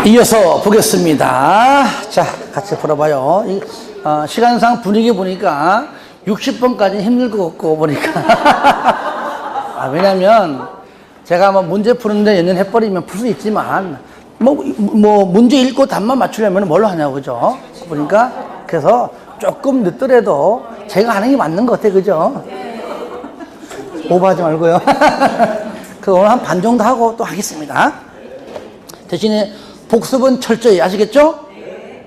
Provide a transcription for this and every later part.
이어서 보겠습니다. 자, 같이 풀어봐요. 시간상 분위기 보니까 60번까지 힘들 것 같고 보니까 왜냐면 제가 뭐 문제 푸는데 연연해버리면 풀 수 있지만 뭐 문제 읽고 답만 맞추려면 뭘로 하냐고, 그죠? 보니까 그래서 조금 늦더라도 제가 하는 게 맞는 것 같아요, 그죠? 오버하지 말고요. 그래서 오늘 한 반 정도 하고 또 하겠습니다. 대신에 복습은 철저히, 아시겠죠?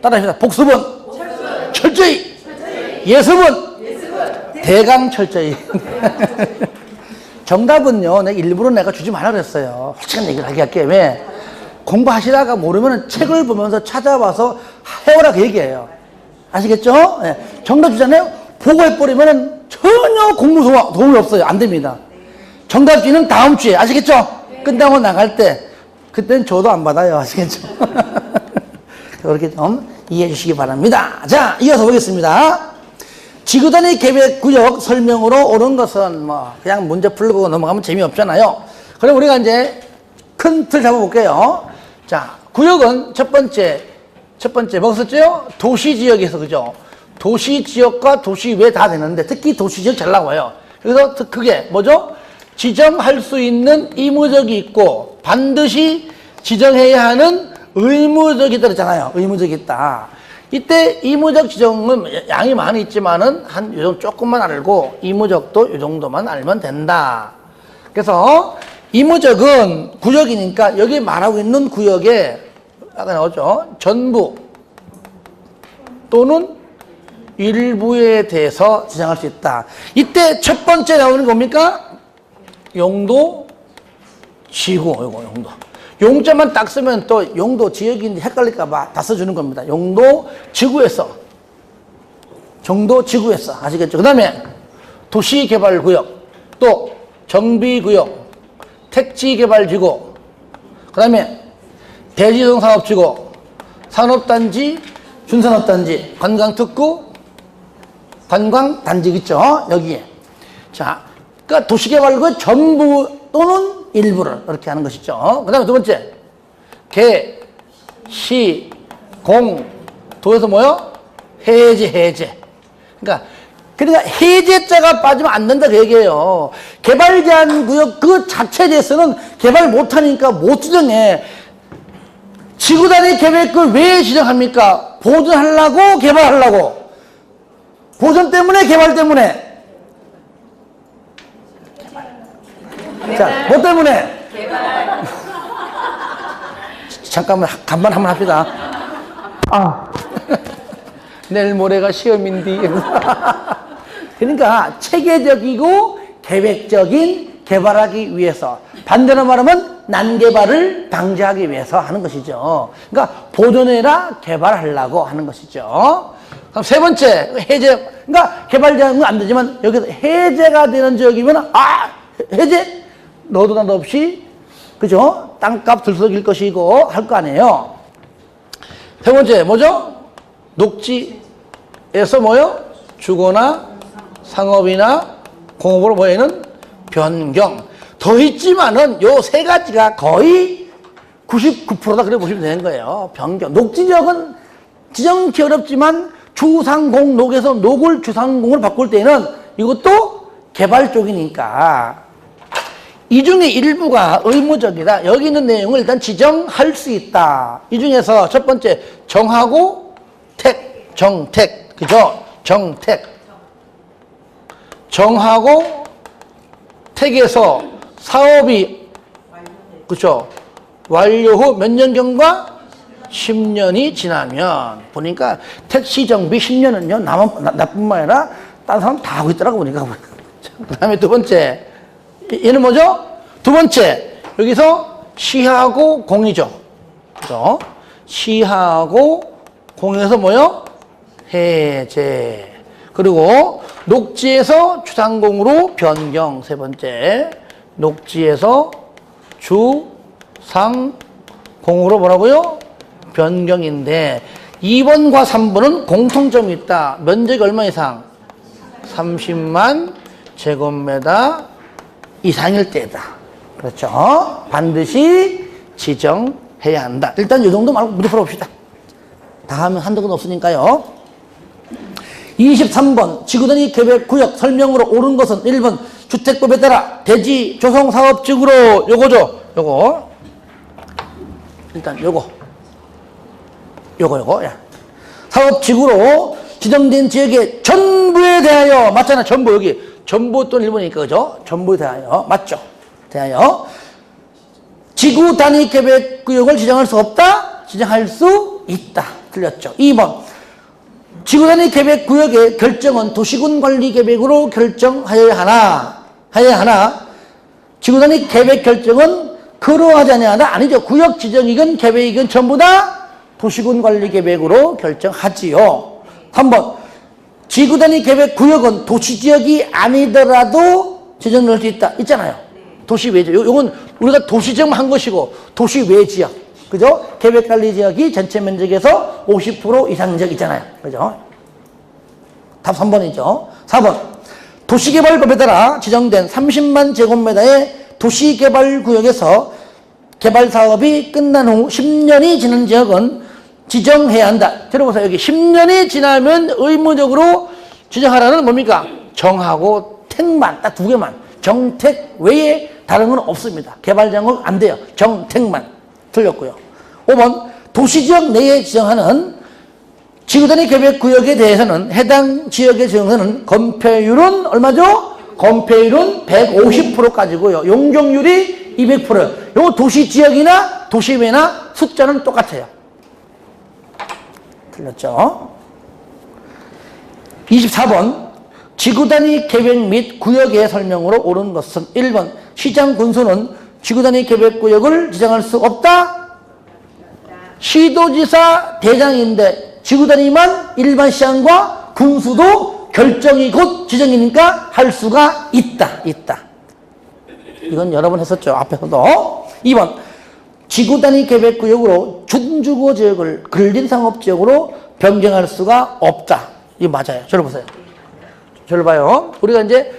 따라합시다. 복습은 철저히, 예습은 대강 철저히. 정답은요, 일부러 내가 주지 말라 그랬어요. 솔직한 얘기를 하게 할게. 왜? 공부하시다가 모르면 책을 보면서 찾아와서 해오라 그 얘기예요. 아시겠죠? 네. 정답 주잖아요? 보고 해버리면 전혀 공부 도움이 없어요. 안 됩니다. 정답지는 다음 주에, 아시겠죠? 끝나고 나갈 때, 그땐 저도 안 받아요. 아시겠죠? 그렇게 좀 이해해 주시기 바랍니다. 자, 이어서 보겠습니다. 지구단위 계획 구역 설명으로 옳은 것은 뭐 그냥 문제 풀고 넘어가면 재미없잖아요. 그럼 우리가 이제 큰 틀 잡아볼게요. 자, 구역은 첫 번째 뭐 썼죠? 도시지역에서, 그죠? 도시지역과 도시 외 다 되는데 특히 도시지역 잘 나와요. 그래서 그게 뭐죠? 지정할 수 있는 의무적이 있고 반드시 지정해야 하는 의무적이 있다 그랬잖아요. 의무적이 있다. 이때 의무적 지정은 양이 많이 있지만은 한 요 정도 조금만 알고 의무적도 요 정도만 알면 된다. 그래서 의무적은 구역이니까 여기 말하고 있는 구역에 아까 나오죠. 전부 또는 일부에 대해서 지정할 수 있다. 이때 첫 번째 나오는 게 뭡니까? 용도, 지구, 요거 용도. 용자만 딱 쓰면 또 용도 지역인지 헷갈릴까봐 다 써주는 겁니다. 용도, 지구에서. 정도, 지구에서. 아시겠죠? 그 다음에 도시개발구역, 또 정비구역, 택지개발지구, 그 다음에 대지동산업지구, 산업단지, 준산업단지, 관광특구, 관광단지 있죠? 여기에. 자, 그러니까 도시개발구역 전부 또는 일부를 이렇게 하는 것이죠. 그 다음에 두 번째, 개, 시, 공, 도에서 뭐요? 해제. 그러니까 해제자가 빠지면 안 된다 그 얘기예요. 개발 제한 구역 그 자체에 대해서는 개발 못하니까 못 지정해. 지구단위 계획을 왜 지정합니까? 보존하려고 개발하려고. 보존 때문에 개발 때문에. 자, 뭐 때문에? 개발. 잠깐만, 간만 한번 합시다. 내일 모레가 시험인데. 그러니까 체계적이고 계획적인 개발하기 위해서, 반대로 말하면 난개발을 방지하기 위해서 하는 것이죠. 그러니까 보존해라, 개발하려고 하는 것이죠. 그럼 세 번째, 해제. 그러니까 개발 제한은 안 되지만 여기서 해제가 되는 지역이면 해제? 너도 나도 없이, 그죠? 땅값 들썩일 것이고 할 거 아니에요. 세 번째 뭐죠? 녹지에서 뭐요? 주거나 상업이나 공업으로 뭐에는 변경. 더 있지만은 요 세 가지가 거의 99%다 그래 보시면 되는 거예요. 변경. 녹지지역은 지정치 어렵지만 주상공 녹에서 녹을 주상공을 바꿀 때는 이것도 개발 쪽이니까 이 중에 일부가 의무적이다. 여기 있는 내용을 일단 지정할 수 있다. 이 중에서 첫 번째 정하고 정택, 그죠? 정하고 택에서 사업이, 그죠? 완료 후 몇 년경과 10년이 지나면 보니까 택시정비 10년은요 나뿐만 아니라 다른 사람 다 하고 있더라고 보니까. 그 다음에 두 번째, 얘는 뭐죠? 두 번째, 여기서 시하고 공이죠. 그죠? 시하고 공에서 뭐요? 해제. 그리고 녹지에서 주상공으로 변경. 세 번째, 녹지에서 주상공으로 뭐라고요? 변경인데 2번과 3번은 공통점이 있다. 면적이 얼마 이상? 30만 제곱미터 이상일 때다. 그렇죠? 반드시 지정해야 해야 한다. 일단 이 정도 말고 문제 풀어봅시다. 다 하면 한두 건 없으니까요. 23번 지구단위 계획구역 설명으로 옳은 것은 1번 주택법에 따라 대지 조성 사업지구로 요거죠. 요거 일단 요거 야. 사업지구로 지정된 지역의 전부에 대하여 맞잖아. 전부 여기 전부 또는 일본이니까 그죠? 전부에 대하여 맞죠? 대하여 지구 단위 계획 구역을 지정할 수 없다? 지정할 수 있다. 틀렸죠. 2번 지구 단위 계획 구역의 결정은 도시군 관리 계획으로 결정하여야 하나 지구 단위 계획 결정은 그러하지 아니하나 아니죠. 구역 지정이건 계획이건 전부 다 도시군 관리 계획으로 결정하지요. 3번 지구 단위 계획 구역은 도시 지역이 아니더라도 지정될 수 있다. 있잖아요. 도시 외 지역. 요건 우리가 도시 지정한 것이고 도시 외 지역. 그죠? 계획 관리 지역이 전체 면적에서 50% 이상 지역 있잖아요. 그죠? 답 3번이죠. 4번 도시개발법에 따라 지정된 30만 제곱미터의 도시개발구역에서 개발 사업이 끝난 후 10년이 지난 지역은 지정해야 한다. 들어보세요. 여기 10년이 지나면 의무적으로 지정하라는 뭡니까? 정하고 택만, 딱 두 개만. 정택 외에 다른 건 없습니다. 개발 장은 안 돼요. 정택만. 틀렸고요. 5번 도시지역 내에 지정하는 지구단위 계획구역에 대해서는 해당 지역에 지정하는 건폐율은 얼마죠? 건폐율은 150%까지고요. 용적률이 200%예요. 요 도시지역이나 도시외나 숫자는 똑같아요. 틀렸죠? 24번 지구단위 계획 및 구역의 설명으로 옳은 것은 1번 시장 군수는 지구단위 계획구역을 지정할 수 없다? 시도지사 대장인데 지구단위만 일반 시장과 군수도 결정이 곧 지정이니까 할 수가 있다. 이건 여러 번 했었죠. 앞에서도. 2번 지구단위 계획구역으로 준주거지역을 근린상업지역으로 변경할 수가 없다. 이거 맞아요. 저를 보세요. 저를 봐요. 우리가 이제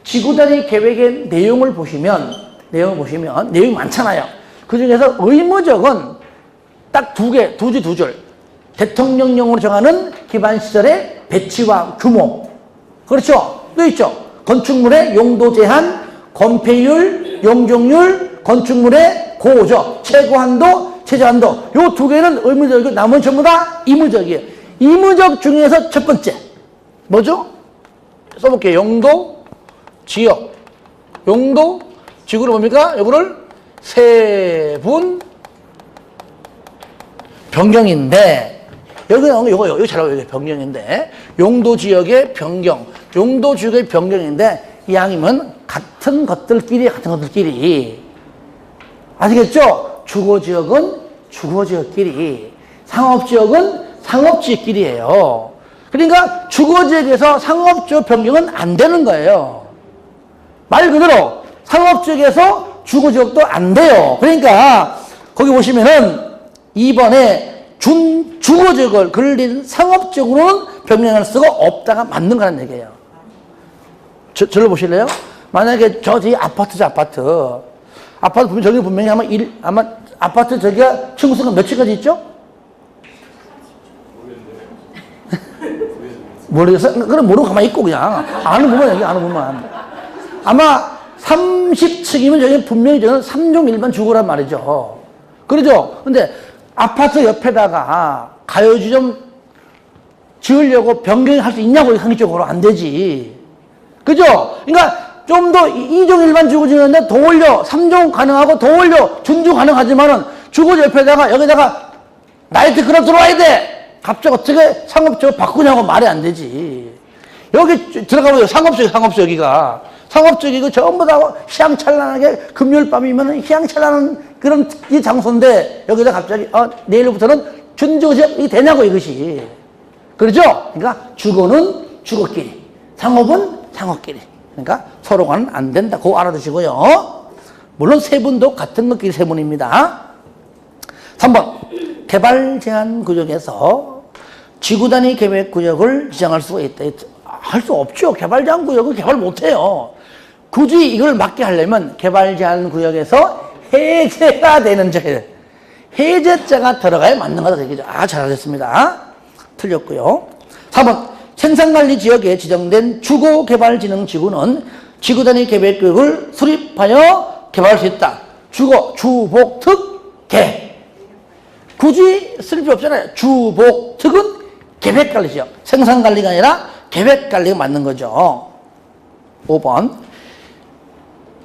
지구단위 계획의 내용을 보시면 내용이 많잖아요. 그 중에서 의무적은 딱 두 줄. 대통령령으로 정하는 기반시설의 배치와 규모. 그렇죠? 또 있죠. 건축물의 용도 제한, 건폐율, 용적률, 건축물의 고죠. 최고한도, 최저한도. 요 두 개는 의무적이고 나머지 전부 다 이무적이에요. 이무적 중에서 첫 번째. 뭐죠? 써볼게요. 용도, 지역. 용도, 지구로 뭡니까? 요거를 세분 변경인데 여기 나온 거 요거 잘 알아요. 여기 변경인데 용도 지역의 변경, 용도 지역의 변경인데 이왕이면 같은 것들끼리 아시겠죠? 주거 지역은 주거 지역끼리, 상업 지역은 상업 지역끼리예요. 그러니까 주거 지역에서 상업 지역 변경은 안 되는 거예요. 말 그대로 상업 지역에서 주거 지역도 안 돼요. 그러니까 거기 보시면은 2번에 주거지역을 근린 상업적으로는 변경할 수가 없다가 맞는 거라는 얘기예요. 저를 보실래요? 만약에 저기 아파트 보면 저기 분명히 아마 아파트 저기가 층수가 몇 층까지 있죠? 모르겠어? 그럼 모르고 가만히 있고 그냥 아는 부분 아마 30층이면 저기 분명히 저는 3종 일반 주거란 말이죠. 그러죠? 근데 아파트 옆에다가 가요지 좀 지으려고 변경할 수 있냐고, 상식적으로 안 되지. 그죠? 그러니까 좀 더 2종 일반 주거 지었는데 더 올려, 3종 가능하고 더 올려, 준주 가능하지만은 주거 옆에다가 여기다가 나이트 클럽 들어와야 돼! 갑자기 어떻게 상업적으로 바꾸냐고 말이 안 되지. 여기 들어가보세요. 상업적 여기가. 상업적이고 전부 다 희양찬란하게 금요일 밤이면 희양찬란한 그런 이 장소인데 여기다 갑자기 내일부터는 준주거지역이 되냐고 이것이. 그렇죠? 그러니까 주거는 주거끼리, 상업은 상업끼리. 그러니까 서로가는 안 된다. 그거 알아두시고요. 물론 세분도 같은 것끼리 세분입니다. 3번 개발 제한 구역에서 지구단위 계획 구역을 지정할 수가 있다. 할 수 없죠. 개발 제한 구역은 개발 못해요. 굳이 이걸 막게 하려면 개발 제한 구역에서 해제가 되는 해제자가 들어가야 맞는 거다. 되겠죠. 잘하셨습니다. 틀렸고요. 4번. 생산관리 지역에 지정된 주거개발진흥지구는 지구 단위 계획을 수립하여 개발할 수 있다. 주거, 주복, 특, 개. 굳이 쓸 필요 없잖아요. 주복, 특은 계획관리 지역. 생산관리가 아니라 계획관리가 맞는 거죠. 5번.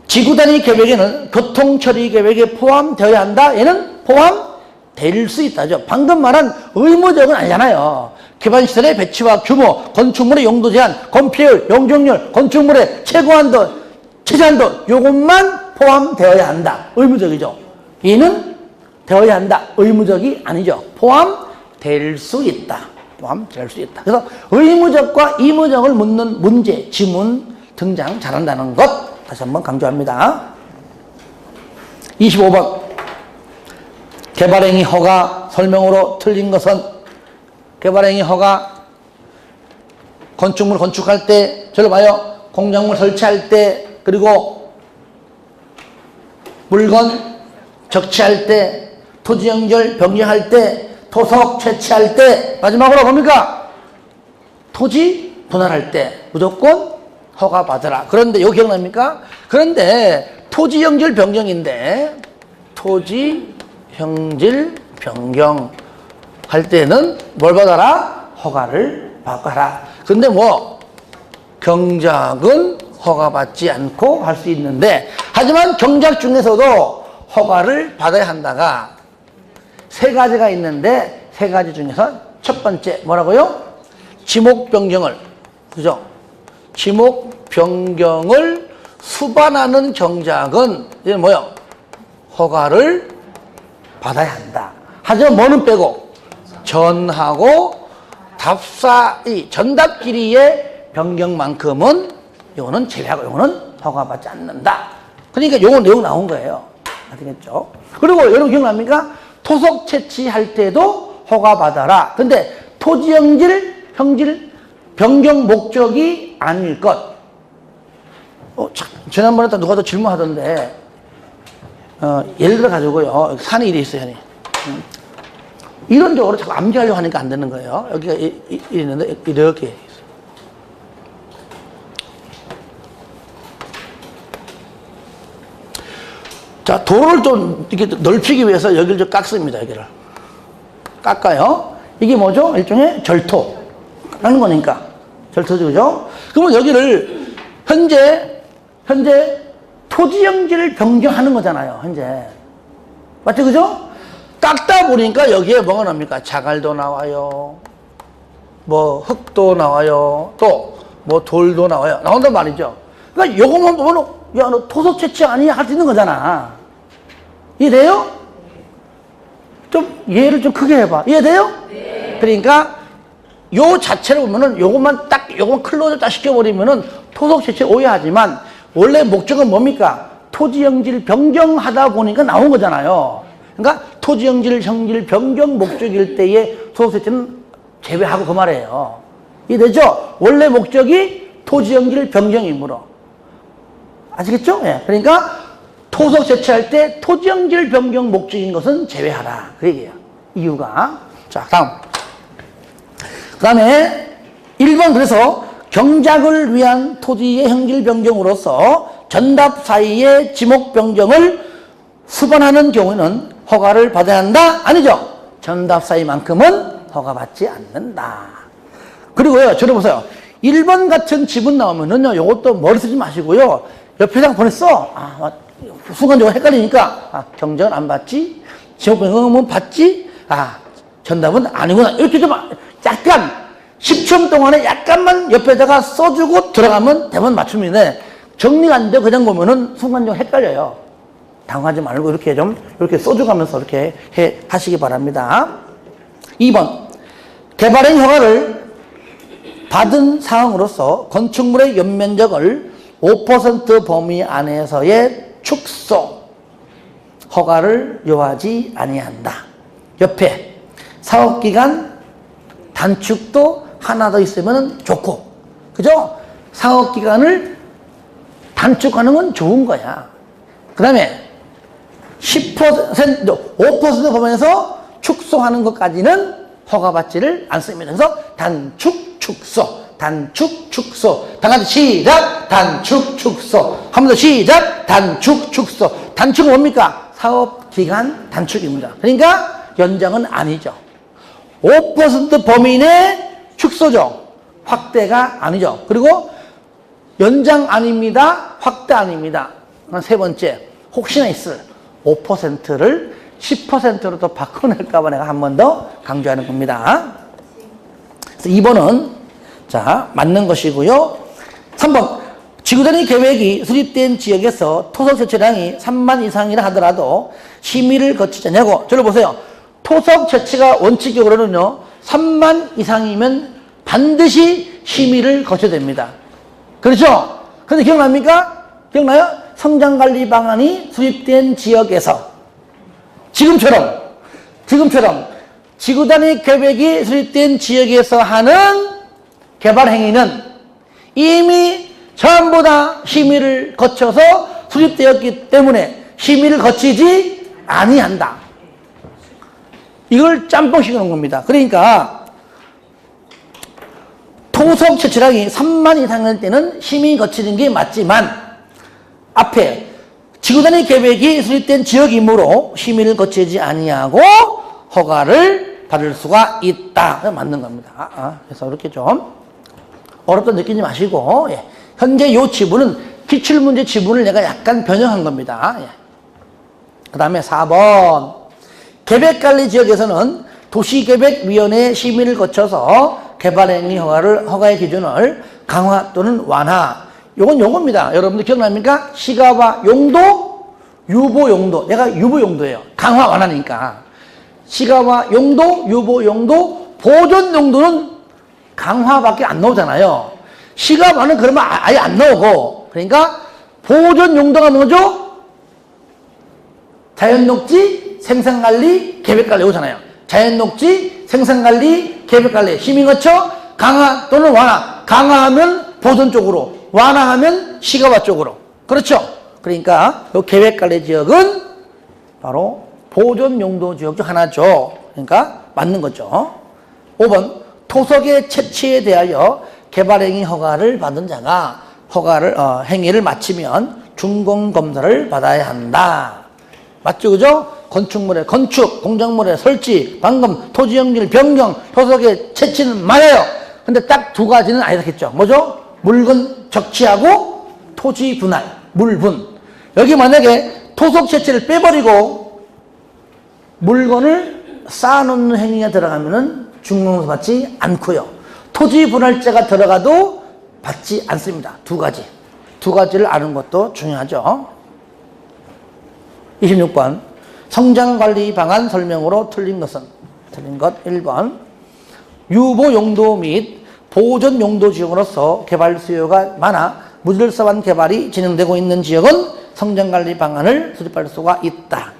지구 단위 계획에는 교통처리 계획에 포함되어야 한다. 얘는 포함될 수 있다죠. 방금 말한 의무적은 아니잖아요. 기반시설의 배치와 규모, 건축물의 용도 제한, 건폐율, 용적률, 건축물의 최고한도, 최저한도 요것만 포함되어야 한다. 의무적이죠. 얘는 되어야 한다. 의무적이 아니죠. 포함될 수 있다. 포함될 수 있다. 그래서 의무적과 이무적을 묻는 문제, 지문 등장 잘한다는 것 다시 한번 강조합니다. 25번. 개발행위 허가 설명으로 틀린 것은 개발행위 허가 건축물 건축할 때 저를 봐요. 공작물 설치할 때 그리고 물건 적치할 때 토지 연결 변경할 때 토속 채취할 때 마지막으로 뭡니까? 토지 분할할 때 무조건 허가 받으라. 그런데 이거 기억납니까? 그런데 토지 형질 변경인데 토지 형질 변경 할 때는 뭘 받아라? 허가를 받아라. 근데 뭐 경작은 허가받지 않고 할 수 있는데 하지만 경작 중에서도 허가를 받아야 한다가 세 가지가 있는데 세 가지 중에서 첫 번째 뭐라고요? 지목 변경을 그죠? 지목 변경을 수반하는 경작은 이제 뭐요? 허가를 받아야 한다. 하지만 뭐는 빼고 전하고 답사의 전답 길이의 변경만큼은 요거는 제외하고 요거는 허가받지 않는다. 그러니까 요거 내용 나온 거예요. 아시겠죠? 그리고 여러분 기억납니까? 토속 채취할 때도 허가받아라. 근데 토지 형질 변경 목적이 아닐 것. 지난번에 또 누가 더 질문하던데, 예를 들어 가지고요. 산에 일이 있어요, 현이. 이론적으로 자꾸 암기하려고 하니까 안 되는 거예요. 여기가 있는데, 이렇게 있어요. 자, 도로를 좀 이렇게 넓히기 위해서 여기를 좀 깎습니다, 여기를. 깎아요. 이게 뭐죠? 일종의 절토. 하는 거니까. 절토죠, 그죠? 그러면 여기를 현재 토지 형질을 변경하는 거잖아요, 현재. 맞죠, 그죠? 깎다 보니까 여기에 뭐가 나옵니까? 자갈도 나와요. 뭐, 흙도 나와요. 또, 뭐, 돌도 나와요. 나온단 말이죠. 그러니까 요것만 보면, 야, 너 토속 채취 아니야? 할 수 있는 거잖아. 이해돼요? 좀, 이해를 좀 크게 해봐. 이해돼요? 네. 그러니까, 요 자체를 보면은 요것만 클로즈 딱 시켜버리면은 토속 채취 오해하지만 원래 목적은 뭡니까? 토지 형질 변경하다 보니까 나온 거잖아요. 그러니까 토지 형질 변경 목적일 때의 토속 채취는 제외하고 그 말이에요. 이해되죠? 원래 목적이 토지 형질 변경이므로. 아시겠죠? 예. 그러니까 토속 채취할 때 토지 형질 변경 목적인 것은 제외하라. 그 얘기예요. 이유가. 자, 그 다음에 1번 그래서 경작을 위한 토지의 형질 변경으로서 전답 사이의 지목 변경을 수반하는 경우에는 허가를 받아야 한다? 아니죠. 전답 사이만큼은 허가받지 않는다. 그리고요, 저를 보세요. 1번 같은 지분 나오면은요, 요것도 머리 쓰지 마시고요. 옆에다가 보냈어. 순간적으로 헷갈리니까, 경작은 안 받지? 지목 변경은 받지? 전답은 아니구나. 이렇게 좀 약간 10초 동안에 약간만 옆에다가 써주고 들어가면 대부분 맞춤인데 정리가 안 되고 그냥 보면은 순간적으로 헷갈려요. 당하지 말고 이렇게 써주가면서 이렇게 하시기 바랍니다. 2번. 개발행 허가를 받은 사항으로서 건축물의 연면적을 5% 범위 안에서의 축소 허가를 요하지 아니한다. 옆에 사업기간 단축도 하나 더 있으면 좋고, 그죠? 사업기간을 단축하는 건 좋은 거야. 그 다음에 10%, 5% 범위에서 축소하는 것까지는 허가받지를 않습니다. 그래서 단축, 축소, 단축, 축소. 다 같이 시작! 단축, 축소. 한 번 더 시작! 단축, 축소. 단축은 뭡니까? 사업기간 단축입니다. 그러니까 연장은 아니죠. 5% 범위 내 축소죠. 확대가 아니죠. 그리고 연장 아닙니다. 확대 아닙니다. 세 번째, 혹시나 있을 5%를 10%로 또 바꿔낼까봐 내가 한 번 더 강조하는 겁니다. 그래서 2번은 자, 맞는 것이고요. 3번, 지구단위 계획이 수립된 지역에서 토속 채취량이 3만 이상이라 하더라도 심의를 거치지 않냐고. 저를 보세요. 토속 채취가 원칙적으로는요, 3만 이상이면 반드시 심의를 거쳐야 됩니다. 그렇죠? 근데 기억납니까? 기억나요? 성장관리 방안이 수립된 지역에서 지금처럼 지구단위 계획이 수립된 지역에서 하는 개발 행위는 이미 전부 다 심의를 거쳐서 수립되었기 때문에 심의를 거치지 아니한다. 이걸 짬뽕 씌우는 겁니다. 그러니까 토속 채취량이 3만 이상일 때는 심의 거치는 게 맞지만 앞에 지구단위 계획이 수립된 지역이므로 심의를 거치지 아니하고 허가를 받을 수가 있다. 맞는 겁니다. 그래서 이렇게 좀 어렵다 느끼지 마시고, 예. 현재 이 지문은 기출문제 지문을 내가 약간 변형한 겁니다. 예. 그 다음에 4번. 계획관리 지역에서는 도시계획위원회 심의를 거쳐서 개발행위 허가의 기준을 강화 또는 완화. 요겁니다. 여러분들 기억납니까? 시가와 용도, 유보 용도. 내가 유보 용도예요. 강화 완화니까. 시가와 용도, 유보 용도, 보존 용도는 강화밖에 안 나오잖아요. 시가와는 그러면 아예 안 나오고. 그러니까 보존 용도가 뭐죠? 자연녹지, 생산관리, 계획관리 오잖아요. 자연녹지, 생산관리, 계획관리. 심의 거쳐 강화 또는 완화. 강화하면 보존 쪽으로, 완화하면 시가와 쪽으로. 그렇죠? 그러니까 이 계획관리 지역은 바로 보존 용도 지역 중 하나죠. 그러니까 맞는 거죠. 5번. 토속의 채취에 대하여 개발행위 허가를 받은 자가 행위를 마치면 준공검사를 받아야 한다. 맞죠? 그죠? 건축물의 건축, 공작물의 설치, 방금, 토지 연길, 변경, 토속의 채취는 맞아요. 근데 딱 두 가지는 아니겠죠. 뭐죠? 물건 적치하고 토지 분할, 물분. 여기 만약에 토속 채취를 빼버리고 물건을 쌓아놓는 행위가 들어가면은 준공검사 받지 않고요. 토지 분할자가 들어가도 받지 않습니다. 두 가지. 두 가지를 아는 것도 중요하죠. 26번. 성장관리 방안 설명으로 틀린 것 1번. 유보 용도 및 보존 용도 지역으로서 개발 수요가 많아 무질서한 개발이 진행되고 있는 지역은 성장관리 방안을 수립할 수가 있다.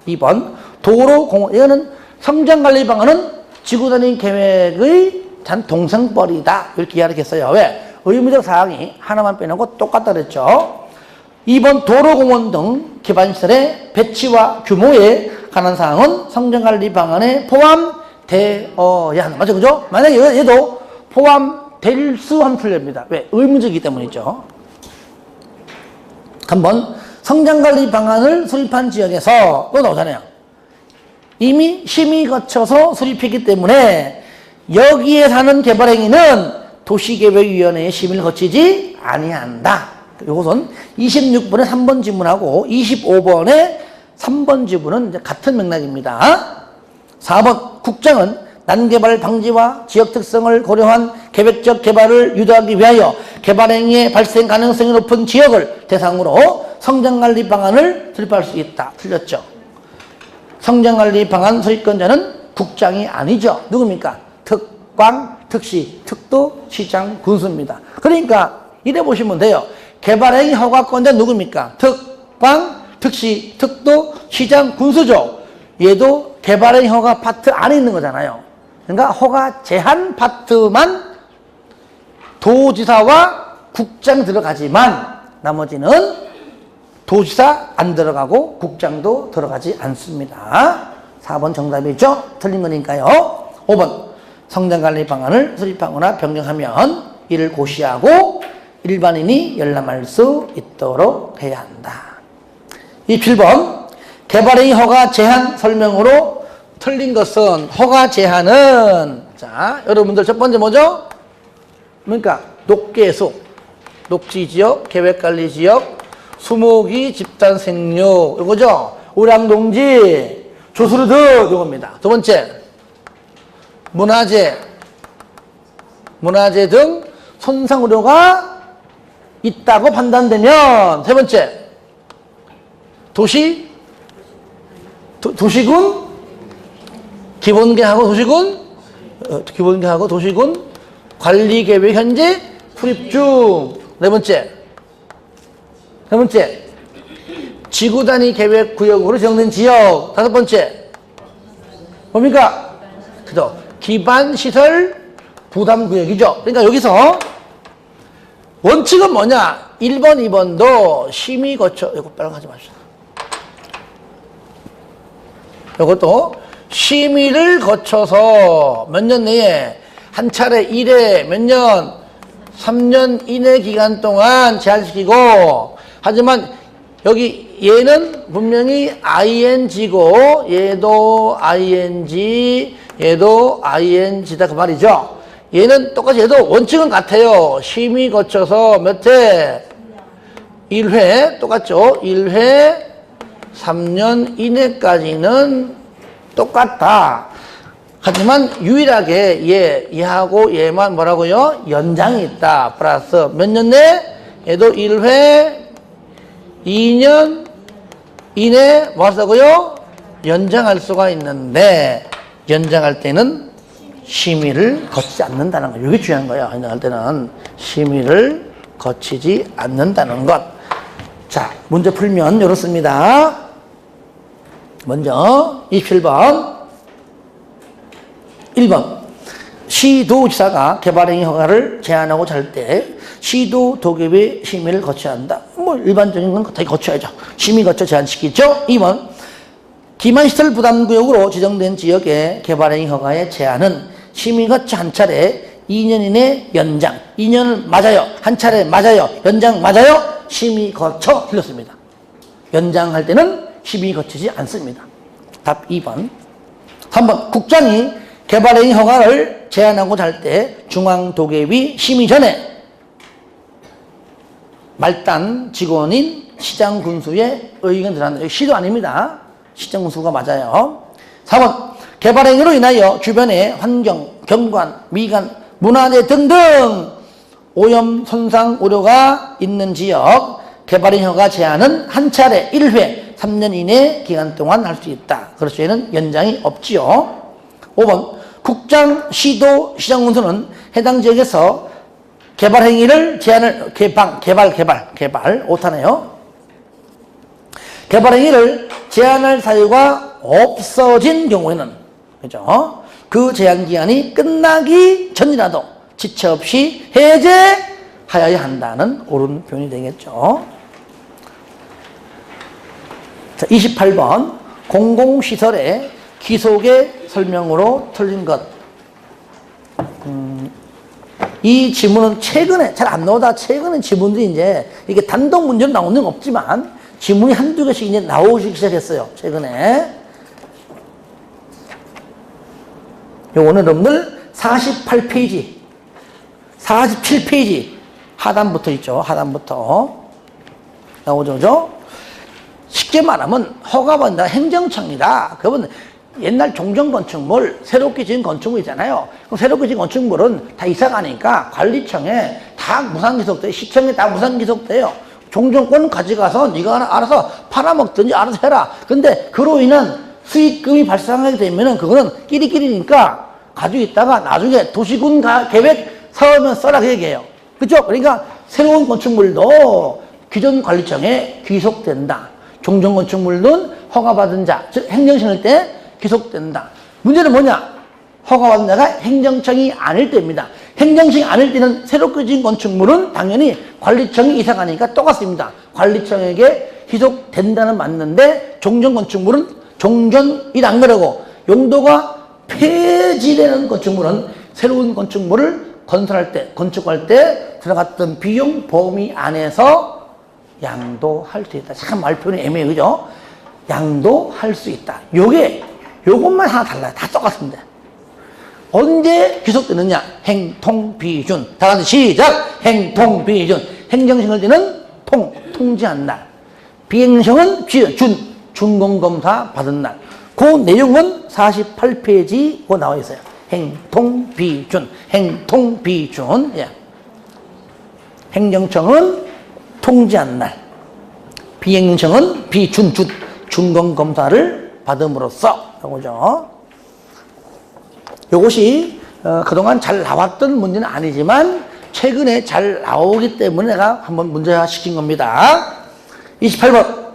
2번. 도로공원. 이거는 성장관리 방안은 지구단위 계획의 동생벌이다. 이렇게 이야기했어요. 왜? 의무적 사항이 하나만 빼놓고 똑같다 그랬죠. 2번 도로공원 등 기반시설의 배치와 규모에 관한 사항은 성장관리 방안에 포함되어야 한다. 맞죠? 그죠? 만약에 얘도 포함될 수 하면 틀립니다. 왜? 의무적이기 때문이죠. 한번 성장관리 방안을 수립한 지역에서 또 나오잖아요. 이미 심의 거쳐서 수립했기 때문에 여기에 사는 개발행위는 도시계획위원회의 심의를 거치지 아니한다. 이것은 26번의 3번 지문하고 25번의 3번 지문은 이제 같은 맥락입니다. 4번 국장은 난개발 방지와 지역 특성을 고려한 계획적 개발을 유도하기 위하여 개발행위의 발생 가능성이 높은 지역을 대상으로 성장관리 방안을 수립할 수 있다. 틀렸죠? 성장관리 방안 소유권자는 국장이 아니죠. 누굽니까? 특광, 특시, 특도, 시장, 군수입니다. 그러니까 이래 보시면 돼요. 개발행위 허가권자 누굽니까? 특광, 특시, 특도, 시장, 군수죠. 얘도 개발행위 허가 파트 안에 있는 거잖아요. 그러니까 허가 제한 파트만 도지사와 국장 들어가지만 나머지는 도지사 안 들어가고 국장도 들어가지 않습니다. 4번 정답이죠. 틀린 거니까요. 5번 성장관리 방안을 수립하거나 변경하면 이를 고시하고 일반인이 열람할 수 있도록 해야 한다. 27번 개발행위 허가 제한 설명으로 틀린 것은 허가 제한은 자 여러분들 첫 번째 뭐죠? 그러니까 녹계수, 녹지지역, 계획관리지역, 수목이 집단 생육 이거죠. 우량동지, 조수르드 이겁니다. 두 번째 문화재 등 손상 우려가 있다고 판단되면 세 번째 도시군 기본계하고 도시군 관리계획 현재 수립 중. 네 번째 지구 단위 계획 구역으로 지정된 지역. 다섯 번째 뭡니까? 그죠? 기반 시설 부담 구역이죠. 그러니까 여기서 원칙은 뭐냐? 1번, 2번도 심의 거쳐 이거 빨간하지 마시다. 이것도 심의를 거쳐서 몇 년 내에 한 차례 1회 몇 년 3년 이내 기간 동안 제한시키고 하지만 여기 얘는 분명히 ing고 얘도 ing 얘도 ing다 그 말이죠. 얘는 똑같이 얘도 원칙은 같아요. 심의 거쳐서 몇 회? 1회 똑같죠. 1회 3년 이내까지는 똑같다. 하지만 유일하게 얘하고 얘만 뭐라고요? 연장이 있다. 플러스 몇 년 내? 얘도 1회 2년 이내 뭐 하자고요? 연장할 수가 있는데 연장할 때는 심의를 거치지 않는다는 거. 이게 중요한 거예요. 연장할 때는 심의를 거치지 않는다는 것. 자, 문제 풀면 이렇습니다. 먼저 27번 1번 시도지사가 개발행위 허가를 제한하고자 할 때 시도 도급의 심의를 거쳐야 한다. 뭐 일반적인 건 다 거쳐야죠. 심의 거쳐 제한시키죠. 2번 기반시설 부담구역으로 지정된 지역의 개발행위 허가의 제한은 심의 거쳐 한 차례 2년 이내 연장. 2년을 맞아요. 한 차례 맞아요. 연장 맞아요. 심의 거쳐 틀렸습니다. 연장할 때는 심의 거치지 않습니다. 답 2번. 3번 국장이 개발행위 허가를 제한하고자 할 때 중앙도계위 심의 전에 말단 직원인 시장군수의 의견을 들었는데 여기 시도 아닙니다. 시장군수가 맞아요. 4번 개발행위로 인하여 주변의 환경, 경관, 미관, 문화재 등등 오염, 손상, 우려가 있는 지역 개발행위 허가 제한은 한 차례 1회 3년 이내 기간 동안 할 수 있다. 그렇죠. 얘는 연장이 없지요. 5번 국장, 시도, 시장군수는 해당 지역에서 개발 행위를 제한을 개발 오타네요. 개발 행위를 제한할 사유가 없어진 경우에는 그죠? 그 제한 기한이 끝나기 전이라도 지체 없이 해제하여야 한다는 옳은 표현이 되겠죠. 자, 28번 공공시설의 기속의 설명으로 틀린 것. 이 지문은 최근에 잘 안 나오다 최근에 지문들이 이제 이게 단독 문제로 나오는 건 없지만 지문이 한두 개씩 이제 나오기 시작했어요. 최근에. 요거는 여러분들 48페이지, 47페이지 하단부터 있죠. 하단부터 나오죠. 그죠? 쉽게 말하면 허가받는다 행정청이다. 그러면 옛날 종전건축물, 새롭게 지은 건축물 있잖아요. 그럼 새롭게 지은 건축물은 다 이사가니까 관리청에 다 무상기속돼요. 시청에 다 무상기속돼요. 종전권 가져가서 네가 알아서 팔아먹든지 알아서 해라. 근데 그로 인한 수익금이 발생하게 되면은 그거는 끼리끼리니까 가지고 있다가 나중에 도시군 계획 서면 써라 그 얘기예요. 그렇죠? 그러니까 새로운 건축물도 기존 관리청에 귀속된다. 종전건축물은 허가받은 자, 즉 행정청일 때 귀속된다. 문제는 뭐냐? 허가받은 자가 행정청이 아닐 때입니다. 행정청이 아닐 때는 새롭게 지은 건축물은 당연히 관리청이 이사가니까 똑같습니다. 관리청에게 기속된다는 맞는데 종전건축물은 종전이 안 그러고 용도가 폐지되는 건축물은 새로운 건축물을 건설할 때, 건축할 때 들어갔던 비용 범위 안에서 양도할 수 있다. 참 말 표현이 애매해, 그죠? 양도할 수 있다. 요것만 하나 달라요. 다 똑같습니다. 언제 귀속되느냐? 행통비준. 다 같이 시작! 행통비준. 행정성을 띠는 통지한 날. 비행성은 준공검사 받은 날. 그 내용은 48페이지에 나와 있어요. 행통비준. 행통비준. 예. 행정청은 통지한 날. 비행성은 준공검사를 받음으로써. 그죠? 요것이 그동안 잘 나왔던 문제는 아니지만 최근에 잘 나오기 때문에 내가 한번 문제화 시킨 겁니다. 28번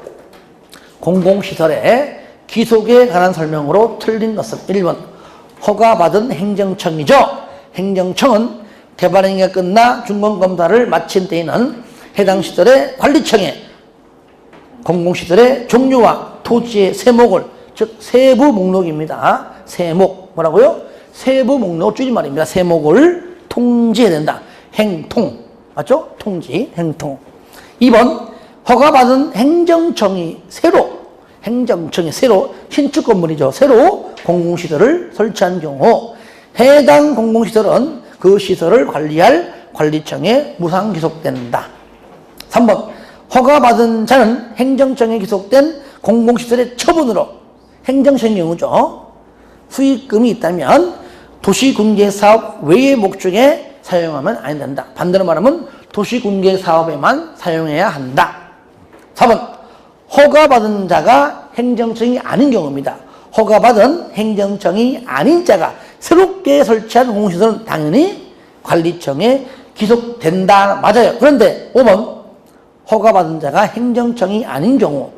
공공시설의 기속에 관한 설명으로 틀린 것은 1번 허가받은 행정청이죠. 행정청은 개발행위가 끝나 준공검사를 마친 때에는 해당 시설의 관리청에 공공시설의 종류와 토지의 세목을, 즉 세부 목록입니다. 세목 뭐라고요? 세부 목록 줄임말입니다. 세목을 통지해야 된다. 행통 맞죠? 통지, 행통. 2번 허가받은 행정청이 새로 신축 건물이죠. 새로 공공시설을 설치한 경우 해당 공공시설은 그 시설을 관리할 관리청에 무상 기속된다. 3번 허가받은 자는 행정청에 기속된 공공시설의 처분으로 행정청 경우죠. 수익금이 있다면 도시군계사업 외의 목적에 사용하면 안 된다. 반대로 말하면 도시군계사업에만 사용해야 한다. 4번 허가받은 자가 행정청이 아닌 경우입니다. 허가받은 행정청이 아닌 자가 새롭게 설치한 공공시설은 당연히 관리청에 기속된다. 맞아요. 그런데 5번 허가받은 자가 행정청이 아닌 경우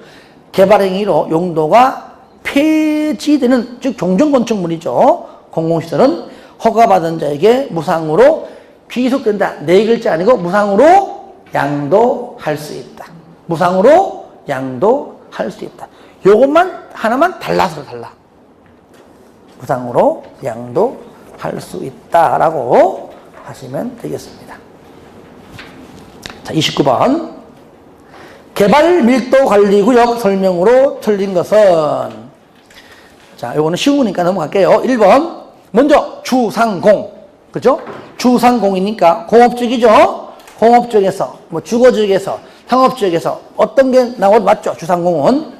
개발행위로 용도가 폐지되는, 즉 종전건축물이죠. 공공시설은 허가받은 자에게 무상으로 귀속된다. 네 글자 아니고 무상으로 양도할 수 있다. 무상으로 양도할 수 있다. 요것만 하나만 달라서 달라. 무상으로 양도할 수 있다라고 하시면 되겠습니다. 자, 29번 개발밀도관리구역 설명으로 틀린 것은, 자, 요거는 쉬운 거니까 넘어갈게요. 1번 먼저 주상공, 그죠? 주상공이니까 공업지역이죠. 공업지역에서 뭐 주거지역에서 상업지역에서 어떤 게 나와도 맞죠. 주상공은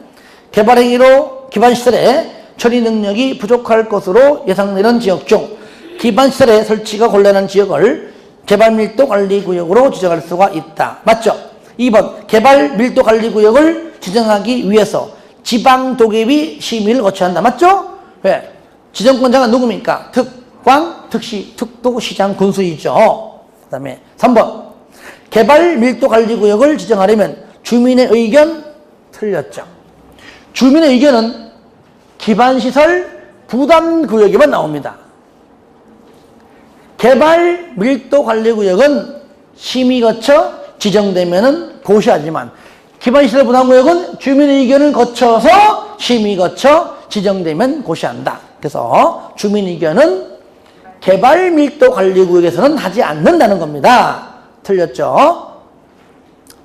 개발행위로 기반시설에 처리 능력이 부족할 것으로 예상되는 지역 중 기반시설의 설치가 곤란한 지역을 개발밀도관리구역으로 지정할 수가 있다. 맞죠? 2번 개발밀도관리구역을 지정하기 위해서 지방도계위 심의를 거쳐야 한다. 맞죠? 왜? 지정권자가 누굽니까? 특광, 특시, 특도, 시장, 군수이죠. 그 다음에 3번 개발밀도관리구역을 지정하려면 주민의 의견 틀렸죠. 주민의 의견은 기반시설 부담구역에만 나옵니다. 개발밀도관리구역은 심의 거쳐 지정되면은 고시하지만 기반시설 부담구역은 주민의 의견을 거쳐서 심의 거쳐 지정되면 고시한다. 그래서 주민 의견은 개발밀도관리구역에서는 하지 않는다는 겁니다. 틀렸죠?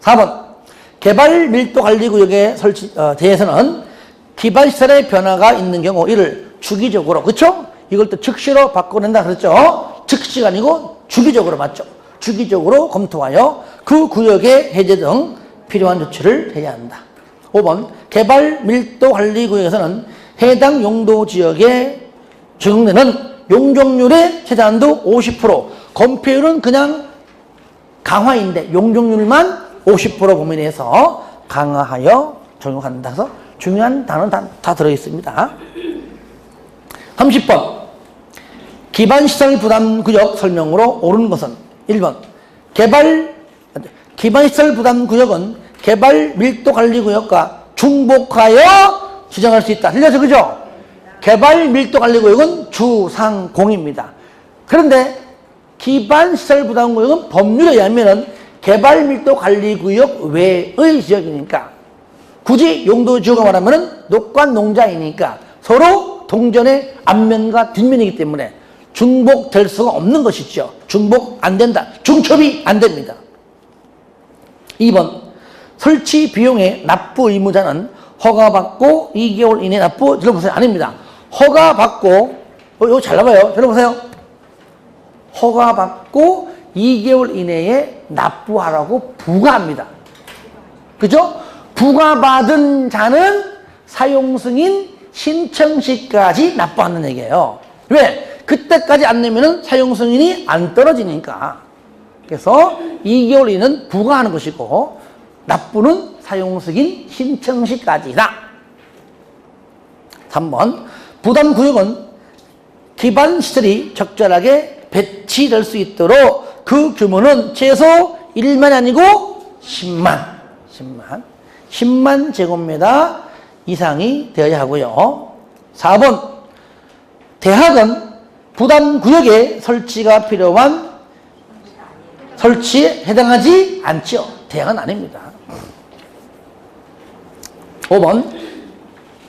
4번 개발밀도관리구역에 대해서는 기반시설의 변화가 있는 경우 이를 주기적으로, 그렇죠? 이걸 또 즉시로 바꿔낸다 그랬죠? 즉시가 아니고 주기적으로, 맞죠? 주기적으로 검토하여 그 구역의 해제 등 필요한 조치를 해야 한다. 5번 개발밀도관리구역에서는 해당 용도지역에 적용되는 용적률의 최저한도 50%, 건폐율은 그냥 강화인데 용적률만 50% 범위내에서 강화하여 적용한다. 그래서 중요한 단어는 다 들어있습니다. 30번 기반시설 부담구역 설명으로 옳은 것은 1번 기반시설 부담구역은 개발밀도관리구역과 중복하여 지정할 수 있다. 틀려서 그죠? 개발밀도관리구역은 주상공입니다. 그런데 기반시설 부담구역은 법률에 의하면 개발밀도관리구역 외의 지역이니까 굳이 용도 지어가 말하면 녹관 농자이니까 서로 동전의 앞면과 뒷면이기 때문에 중복될 수가 없는 것이죠. 중복 안 된다. 중첩이 안 됩니다. 2번 설치 비용의 납부 의무자는 허가받고 2개월 이내 납부. 들어보세요. 아닙니다. 허가받고 이거 잘 나와요. 들어보세요. 허가받고 2개월 이내에 납부하라고 부과합니다. 그죠? 부과받은 자는 사용승인 신청 시까지 납부하는 얘기예요. 왜? 그때까지 안 내면은 사용승인이 안 떨어지니까. 그래서 2개월 이내는 부과하는 것이고 납부는 사용승인 신청 시까지다. 3번 부담구역은 기반시설이 적절하게 배치될 수 있도록 그 규모는 최소 1만이 아니고 10만 제곱미터 이상이 되어야 하고요. 4번 대학은 부담구역에 설치가 필요한 설치에 해당하지 않죠. 대학은 아닙니다. 5번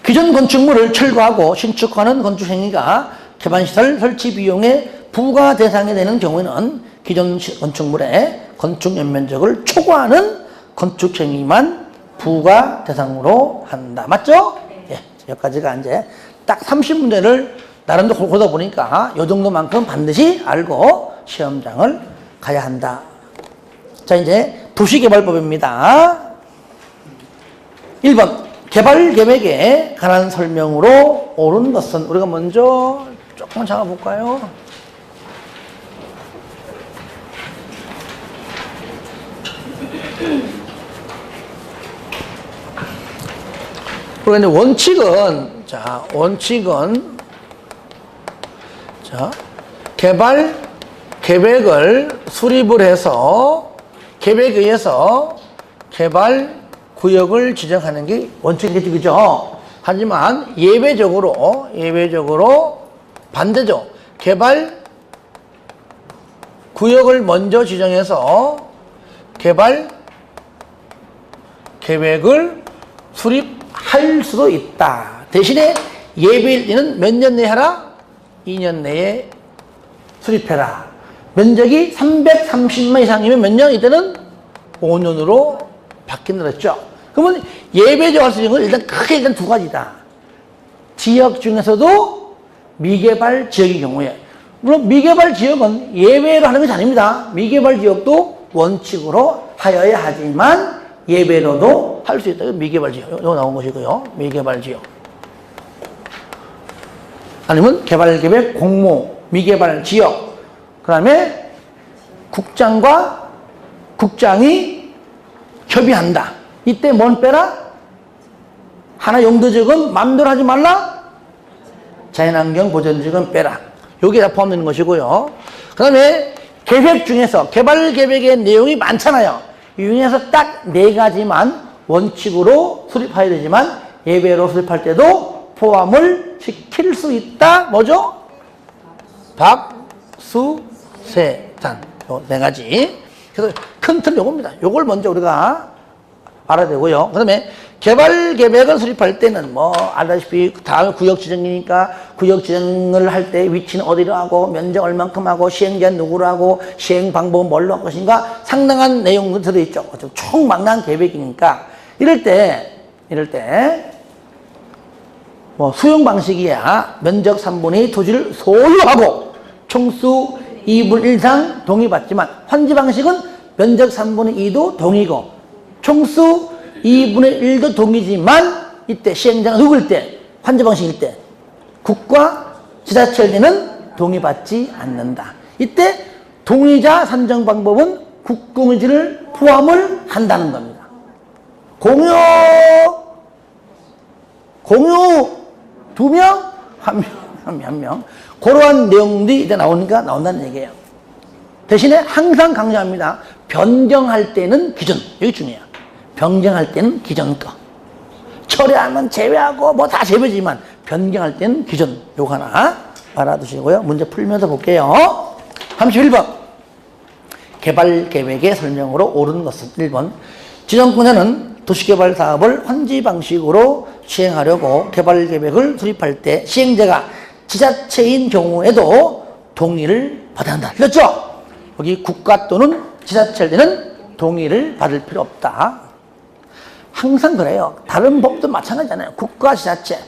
기존 건축물을 철거하고 신축하는 건축 행위가 기반시설 설치 비용의 부과 대상이 되는 경우에는 기존 건축물의 건축 연면적을 초과하는 건축 행위만 부과 대상으로 한다. 맞죠? 예, 여기까지가 이제 딱 30문제를 나름대로 보다 보니까 이 정도만큼 반드시 알고 시험장을 가야 한다. 자, 이제 도시개발법입니다. 1번 개발계획에 관한 설명으로 옳은 것은 우리가 먼저 조금 잡아볼까요? 우리가 이제 원칙은 개발 계획을 수립을 해서 계획에 의해서 개발 구역을 지정하는 게 원칙이겠죠, 그죠? 하지만 예외적으로 반대죠. 개발 구역을 먼저 지정해서 개발 계획을 수립할 수도 있다. 대신에 예비일리는 몇 년 내에 하라? 2년 내에 수립해라. 면적이 330만 이상이면 몇 년? 이때는 5년으로 바뀐다 그랬죠. 그러면 예외적 할 수 있는 건 일단 두 가지다. 지역 중에서도 미개발 지역의 경우에. 물론 미개발 지역은 예외로 하는 것이 아닙니다. 미개발 지역도 원칙으로 하여야 하지만 예외로도 할 수 있다. 미개발 지역. 이거 나온 것이고요. 미개발 지역. 아니면 개발계획 공모, 미개발 지역. 그 다음에 국장과 국장이 협의한다. 이때 뭔 빼라? 하나 용도지역은 마음대로 하지 말라? 자연환경 보전지역은 빼라. 여기에 다 포함되는 것이고요. 그 다음에 계획 중에서 개발 계획의 내용이 많잖아요. 이 중에서 딱 4가지만 원칙으로 수립해야 되지만 예외로 수립할 때도 포함을 시킬 수 있다. 뭐죠? 박수세단. 요 4가지. 그래서 큰 틀 요겁니다. 요걸 먼저 우리가 알아야 되고요. 그 다음에 개발 계획을 수립할 때는 뭐 알다시피 다음 구역 지정이니까 구역 지정을 할 때 위치는 어디로 하고 면적 얼만큼 하고 시행자는 누구로 하고 시행 방법은 뭘로 할 것인가 상당한 내용도 들어있죠. 총망라한 계획이니까 이럴 때 뭐 수용 방식이야 면적 3분의 2 토지를 소유하고 총수 2분의 1 이상 동의받지만 환지 방식은 면적 3분의 2도 동의고 총수 2분의 1도 동의지만 이때 시행자가 누구일 때 환지 방식일 때 국가 지자체는 동의받지 않는다. 이때 동의자 산정 방법은 국공유지를 포함을 한다는 겁니다. 공유 2명, 1명. 그러한 내용들이 이제 나온다는 얘기예요. 대신에 항상 강조합니다. 변경할 때는 기존. 여기 중요해요. 변경할 때는 기존 거. 철회하면 제외하고 뭐 다 제외지만 변경할 때는 기존. 요거 하나 알아두시고요. 문제 풀면서 볼게요. 31번. 개발 계획의 설명으로 옳은 것은 1번. 지정권자는 도시개발 사업을 환지 방식으로 시행하려고 개발계획을 수립할 때 시행자가 지자체인 경우에도 동의를 받아야 한다. 틀렸죠? 여기 국가 또는 지자체일 때는 동의를 받을 필요 없다. 항상 그래요. 다른 법도 마찬가지잖아요. 국가, 지자체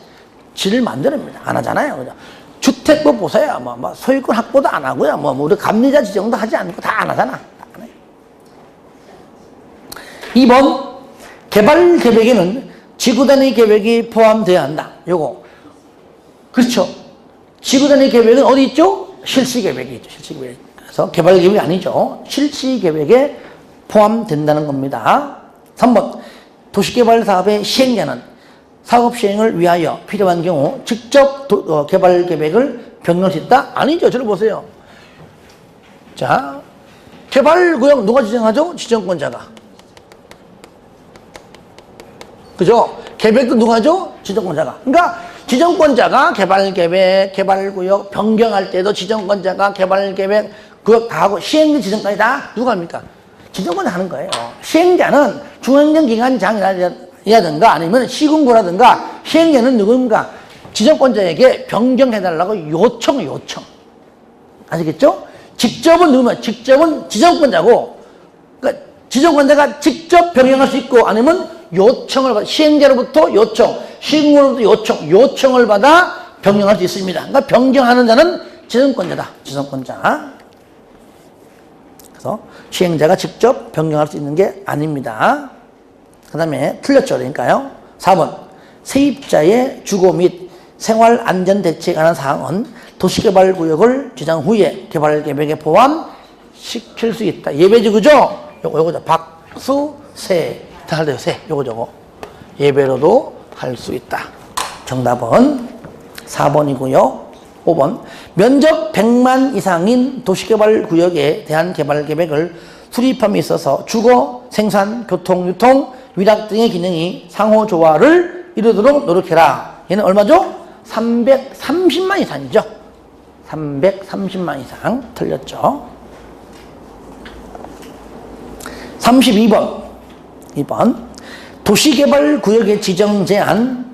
지를 만듭니다. 안 하잖아요. 그죠? 주택법 보세요. 소유권 확보도 안 하고요. 우리 감리자 지정도 하지 않고 다 안 하잖아. 2번, 개발 계획에는 지구 단위 계획이 포함되어야 한다. 요거. 그렇죠. 지구 단위 계획은 어디 있죠? 실시 계획이 있죠. 실시 계획. 그래서 개발 계획이 아니죠. 실시 계획에 포함된다는 겁니다. 3번, 도시개발 사업의 시행자는 사업 시행을 위하여 필요한 경우 직접 개발 계획을 변경할 수 있다? 아니죠. 저를 보세요. 자, 개발구역 누가 지정하죠? 지정권자가. 그죠? 계획도 누가 하죠? 지정권자가. 그러니까 지정권자가 개발계획, 개발구역 변경할 때도 지정권자가 개발계획, 구역 다 하고 시행자 지정까지 다 누가 합니까? 지정권자 하는 거예요. 시행자는 중앙정기관장이라든가 아니면 시군구라든가 시행자는 누구입니까? 지정권자에게 변경해달라고 요청. 아시겠죠? 직접은 누구면? 직접은 지정권자고, 그러니까 지정권자가 직접 변경할 수 있고 아니면 요청을 받아, 시행자로부터 요청, 시군구로부터 요청을 받아 변경할 수 있습니다. 그러니까 변경하는 자는 지정권자다. 지정권자. 그래서 시행자가 직접 변경할 수 있는 게 아닙니다. 그 다음에 틀렸죠. 그러니까요. 4번. 세입자의 주거 및 생활 안전 대책에 관한 사항은 도시개발구역을 지정 후에 개발계획에 포함시킬 수 있다. 예배지구죠? 요거죠. 박수, 세. 다 할 때요. 세. 요거. 예배로도 할 수 있다. 정답은 4번이고요. 5번. 면적 100만 이상인 도시개발구역에 대한 개발계획을 수립함에 있어서 주거, 생산, 교통, 유통, 위락 등의 기능이 상호조화를 이루도록 노력해라. 얘는 얼마죠? 330만 이상이죠. 330만 이상. 틀렸죠. 32번. 2번. 도시개발구역의 지정 제한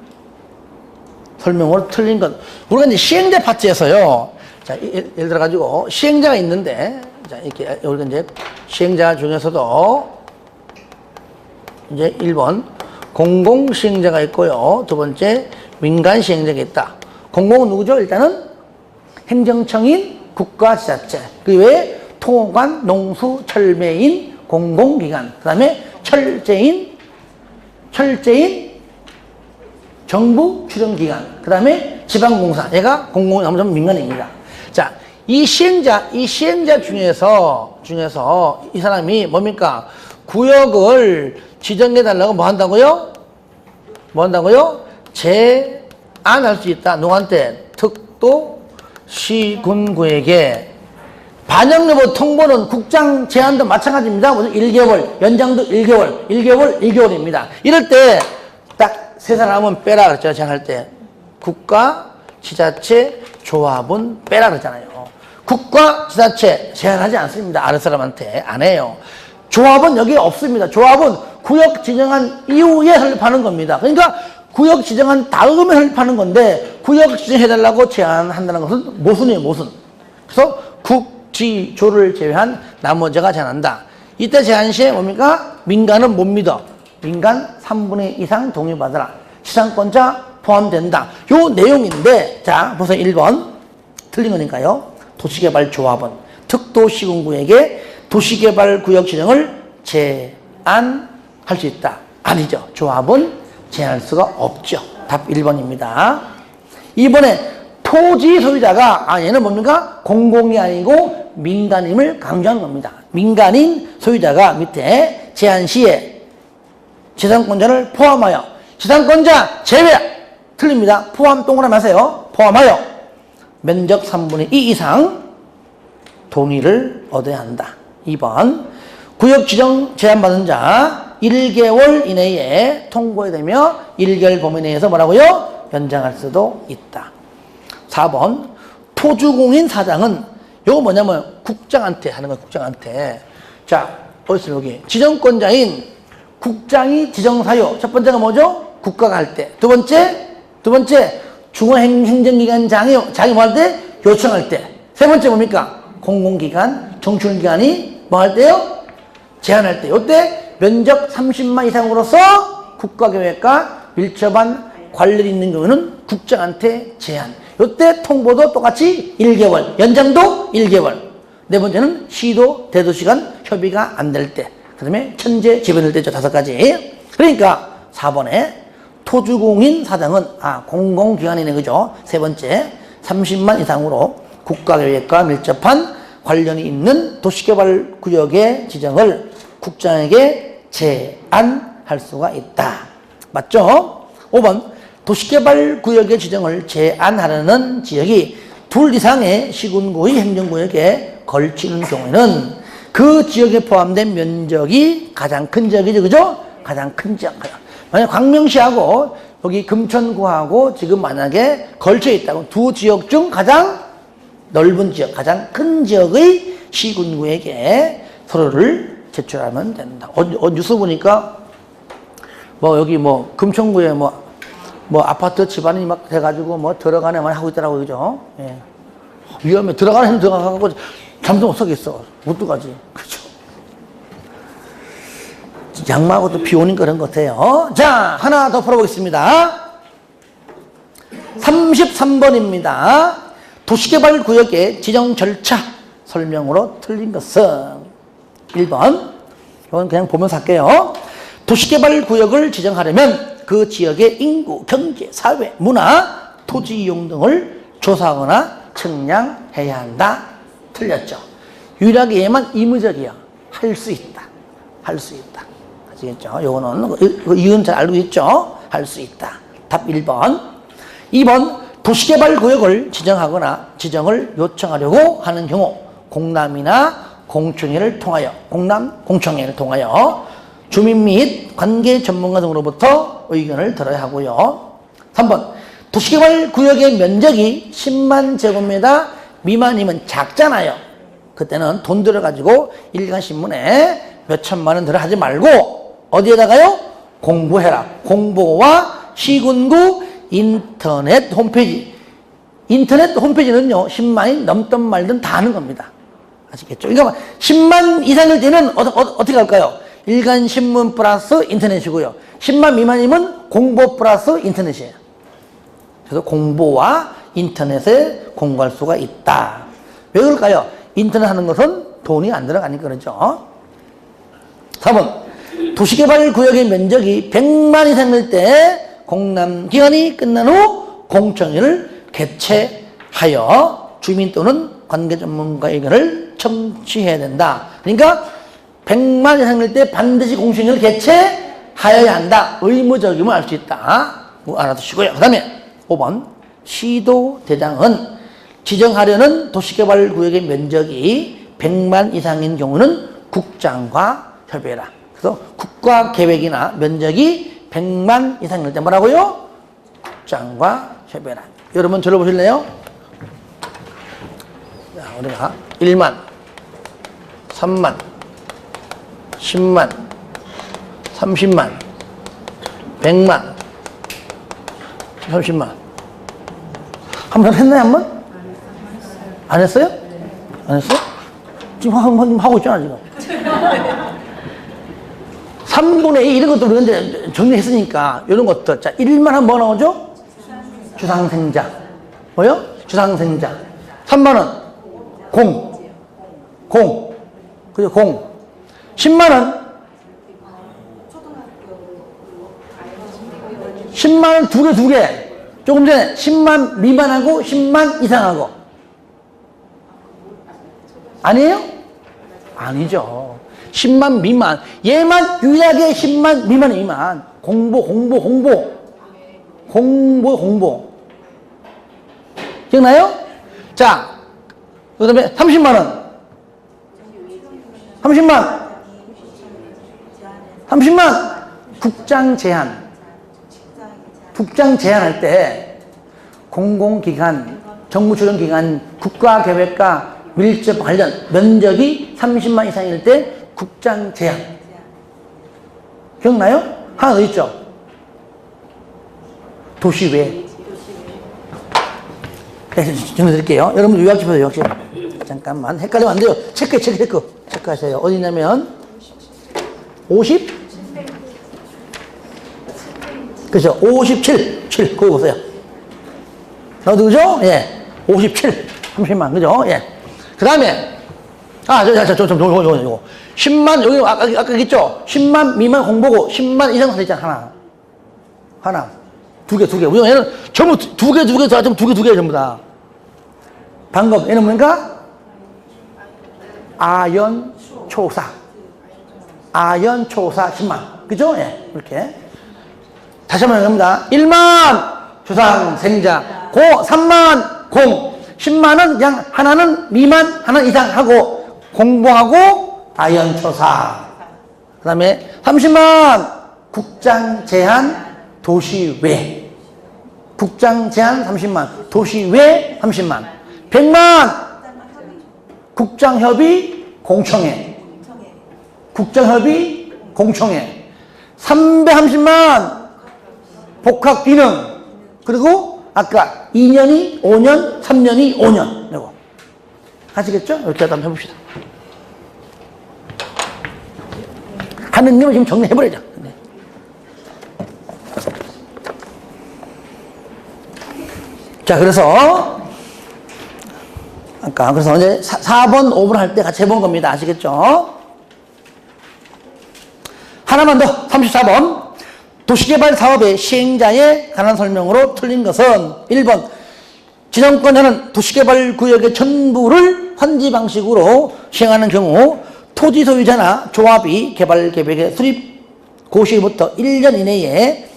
설명으로 틀린 것. 우리가 이제 시행자 파트에서요. 자, 예를 들어가지고 시행자가 있는데, 자, 이렇게 우리가 이제 시행자 중에서도 이제 1번 공공 시행자가 있고요. 두 번째 민간 시행자가 있다. 공공은 누구죠? 일단은 행정청인 국가지자체. 그 외에 통호관, 농수, 철매인, 공공기관. 그 다음에 철제인 정부 출연기관, 그 다음에 지방공사, 얘가 공공이 아무튼 민간입니다. 자, 이 시행자 중에서 이 사람이 뭡니까? 구역을 지정해달라고 뭐 한다고요? 제안할 수 있다. 누구한테? 특도 시군구에게. 반영 여부 통보는 국장 제안도 마찬가지입니다. 1개월, 연장도 1개월입니다. 이럴 때 딱 세 사람은 빼라 그랬죠. 제안할 때. 국가, 지자체, 조합은 빼라 그랬잖아요. 국가, 지자체 제안하지 않습니다. 아랫 사람한테. 안 해요. 조합은 여기에 없습니다. 조합은 구역 지정한 이후에 설립하는 겁니다. 그러니까 구역 지정한 다음에 설립하는 건데 구역 지정해달라고 제안한다는 것은 모순이에요. 모순. 그래서 지조를 제외한 나머지가 제안한다. 이때 제안 시에 뭡니까? 민간은 못 믿어. 민간 3분의 2 이상 동의받아라. 시상권자 포함된다. 요 내용인데, 자, 보세요. 1번. 틀린 거니까요. 도시개발조합은 특도시군구에게 도시개발구역 지정을 제안할 수 있다. 아니죠. 조합은 제안할 수가 없죠. 답 1번입니다. 2번에 토지 소유자가, 얘는 뭡니까? 공공이 아니고 민간임을 강조한 겁니다. 민간인 소유자가 밑에 제한 시에 지상권자를 포함하여, 지상권자 제외! 틀립니다. 포함 동그라미 하세요. 포함하여 면적 3분의 2 이상 동의를 얻어야 한다. 2번. 구역 지정 제안받은 자 1개월 이내에 통보되며 1개월 범위 내에서 뭐라고요? 연장할 수도 있다. 4번. 토주공인 사장은 요거 뭐냐면 국장한테 하는 거예요. 국장한테. 자, 어디 있어요? 여기. 지정권자인 국장이 지정사유. 첫 번째가 뭐죠? 국가가 할 때. 두 번째, 중앙행정기관장이 뭐 할 때? 요청할 때. 세 번째 뭡니까? 공공기관, 정치기관이 뭐 할 때요? 제한할 때. 요때 면적 30만 이상으로서 국가계획과 밀접한 관련이 있는 경우는 국장한테 제한. 요때 통보도 똑같이 1개월, 연장도 1개월. 네 번째는 시도, 대도시 간 협의가 안 될 때. 그 다음에 천재 지변일 때죠. 5가지. 그러니까 4번에 토주공인 사장은 공공기관이네. 그죠? 세 번째, 30만 이상으로 국가계획과 밀접한 관련이 있는 도시개발구역의 지정을 국장에게 제안할 수가 있다. 맞죠? 5번, 도시개발구역의 지정을 제안하려는 지역이 둘 이상의 시군구의 행정구역에 걸치는 경우에는 그 지역에 포함된 면적이 가장 큰 지역이죠. 그죠? 가장 큰 지역. 만약 광명시하고 여기 금천구하고 지금 만약에 걸쳐 있다고 두 지역 중 가장 넓은 지역, 가장 큰 지역의 시군구에게 서류를 제출하면 된다. 뉴스 보니까 여기 금천구에 아파트 집안이 막 돼가지고 들어가네만 하고 있더라고요. 그죠? 예. 위험해. 들어가는 힘 들어가고 잠도 못 서겠어. 못 들어가지. 그죠? 양마하고 또 비 오는 그런 것 같아요. 자, 하나 더 풀어보겠습니다. 33번입니다. 도시개발구역의 지정 절차 설명으로 틀린 것은 1번. 이건 그냥 보면서 할게요. 도시개발구역을 지정하려면 그 지역의 인구, 경제, 사회, 문화, 토지 이용 등을 조사하거나 측량해야 한다. 틀렸죠. 유일하게 얘만 의무적이야. 할 수 있다. 할 수 있다. 아시겠죠? 요거는 이건 잘 알고 있죠? 할 수 있다. 답 1번. 2번, 도시개발구역을 지정하거나 지정을 요청하려고 하는 경우 공람이나 공청회를 통하여 주민 및 관계 전문가 등으로부터 의견을 들어야 하고요. 3번, 도시개발구역의 면적이 10만 제곱미터 미만이면 작잖아요. 그때는 돈 들어가지고 일간 신문에 몇 천만 원 들어 하지 말고 어디에다가요? 공부해라. 공보와 시군구 인터넷 홈페이지. 인터넷 홈페이지는요, 10만이 넘든 말든 다 하는 겁니다. 아시겠죠? 그러니까 10만 이상일 때는 어떻게 할까요? 일간 신문 플러스 인터넷이고요. 10만 미만이면 공보 플러스 인터넷이에요. 그래서 공보와 인터넷에 공부할 수가 있다. 왜 그럴까요? 인터넷 하는 것은 돈이 안 들어가니까 그렇죠. 4번, 도시개발구역의 면적이 100만 이상일 때 공람기간이 끝난 후 공청회를 개최하여 주민 또는 관계 전문가 의견을 청취해야 된다. 그러니까 100만 이상일 때 반드시 공청회를 개최하여야 한다. 의무적임을 알 수 있다. 알아두시고요. 그 다음에 5번, 시도대장은 지정하려는 도시개발구역의 면적이 100만 이상인 경우는 국장과 협의해라. 그래서 국가계획이나 면적이 100만 이상일 때 뭐라고요? 국장과 협의해라. 여러분 들어보실래요? 자, 우리가 1만, 3만, 10만, 30만, 100만, 30만. 한번 했나요, 한 번? 안 했어요? 안 했어요? 지금 한번 하고 있잖아, 지금. 3분의 2 이런 것도 우리가 정리했으니까, 이런 것들. 자, 1만 하면 뭐 나오죠? 주상생자. 뭐요? 주상생자. 3만원. 공. 그죠? 공. 10만원. 10만원 두 개. 조금 전에 10만 미만하고 10만 이상하고. 아니에요? 아니죠. 10만 미만. 얘만 유일하게 10만 미만이만. 공보. 기억나요? 자, 그 다음에 30만원. 30만. 국장 제한할 때 공공기관, 정부주관기관, 국가계획과 밀접 관련 면적이 30만 이상일 때 국장 제한. 기억나요? 하나 더 있죠? 도시 외. 정리드릴게요. 여러분 요약집 보세요. 요약집. 잠깐만 헷갈리면 안 돼요. 체크하세요. 어디냐면 50? 그죠? 57. 7. 거기 보세요. 나도 그죠? 예. 57. 30만. 그죠? 예. 그 다음에 요거. 10만, 여기 아까 있죠? 10만 미만 공보고 10만 이상 사례 있잖아. 하나. 두 개. 얘는 전부 두 개 다, 두 개 전부 다. 방금, 얘는 뭡니까? 아연초사 10만. 그죠? 예. 이렇게. 다시 한번 합니다. 1만 주상생자, 3만 공. 10만은 그냥 하나는 미만, 하나는 이상 하고, 공부하고, 아연초사. 그 다음에 30만 국장 제한 도시외. 국장 제한 30만, 도시외 30만. 100만 국장협의 공청회. 국장협의 공청회. 330만 복학기능. 그리고 아까 2년이 5년, 3년이 5년. 이거. 아시겠죠? 이렇게 한번 해봅시다. 하느님은 지금 정리해버리자. 네. 자, 그래서 이제 4번, 5번 할 때 같이 해본 겁니다. 아시겠죠? 하나만 더, 34번. 도시개발 사업의 시행자에 관한 설명으로 틀린 것은 1번, 지정권자는 도시개발 구역의 전부를 환지 방식으로 시행하는 경우 토지 소유자나 조합이 개발 계획의 수립 고시부터 1년 이내에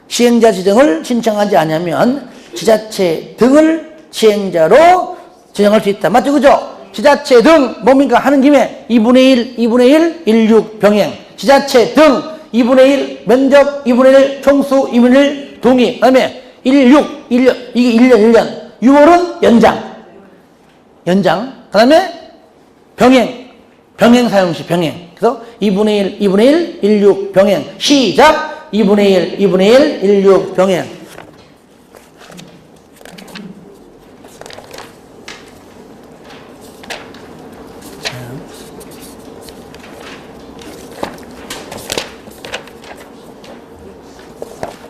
시행자 지정을 신청하지 않으면 지자체 등을 시행자로 지정할 수 있다. 맞죠? 그죠? 지자체 등 뭡니까? 하는 김에 2분의 1, 16 병행. 지자체 등 2분의 1 면적, 2분의 1 총수, 2분의 1 동의. 그 다음에 1, 6, 이게 1년. 6월은 연장. 그 다음에 병행 사용시 병행. 그래서 2분의 1, 16 병행. 시작! 2분의 1, 16 병행.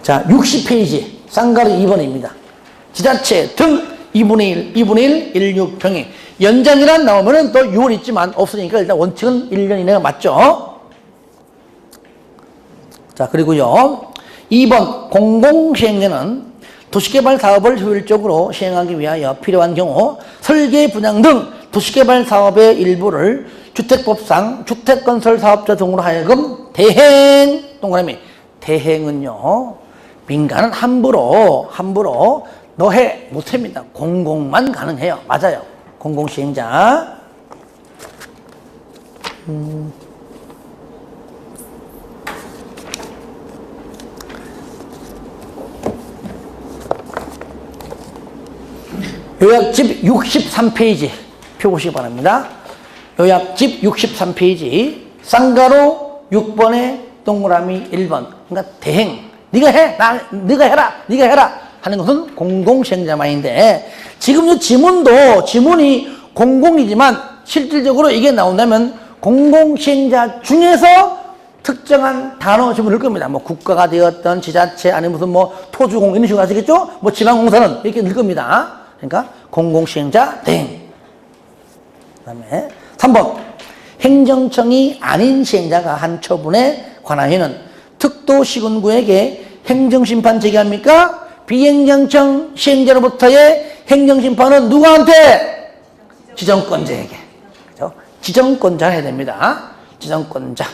자, 60페이지. 쌍가루 2번입니다. 지자체 등 2분의 1, 16 병행. 연장이란 나오면은 또 6월 있지만 없으니까 일단 원칙은 1년 이내가 맞죠? 자, 그리고요. 2번 공공시행자는 도시개발 사업을 효율적으로 시행하기 위하여 필요한 경우 설계 분양 등 도시개발 사업의 일부를 주택법상 주택건설사업자 등으로 하여금 대행, 동그라미, 대행은요. 민간은 함부로 너 해 못합니다. 공공만 가능해요. 맞아요. 공공시행자. 요약집 63페이지 펴보시기 바랍니다. 요약집 63페이지 쌍가로 6번에 동그라미 1번. 그러니까 대행. 네가 해. 네가 해라. 하는 것은 공공시행자만인데 지금 이 지문이 공공이지만 실질적으로 이게 나온다면 공공시행자 중에서 특정한 단어 지문을 넣을 겁니다. 뭐 국가가 되었던 지자체 아니면 무슨 뭐 토주공 이런 식으로 아시겠죠? 뭐 지방공사는 이렇게 넣을 겁니다. 그러니까 공공시행자 대행. 그다음에 3번 행정청이 아닌 시행자가 한 처분에 관하여는 특도시군구에게 행정심판 제기합니까? 비행정청 시행자로부터의 행정심판은 누구한테? 지정권자에게. 그죠? 지정권자 해야 됩니다. 지정권자.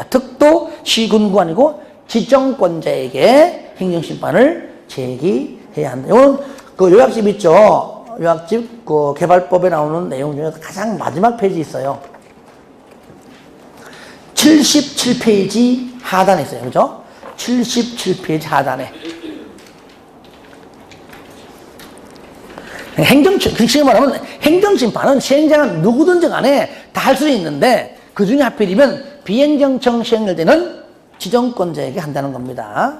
특도시군구 아니고 지정권자에게 행정심판을 제기해야 한다. 이건 그 요약집 있죠? 요약집 그 개발법에 나오는 내용 중에서 가장 마지막 페이지 있어요. 77페이지 하단에 있어요. 그죠? 77페이지 하단에. 쉽게 말하면 행정심판은 시행자가 누구든지 간에 다 할 수 있는데 그 중에 하필이면 비행정청 시행될 때는 지정권자에게 한다는 겁니다.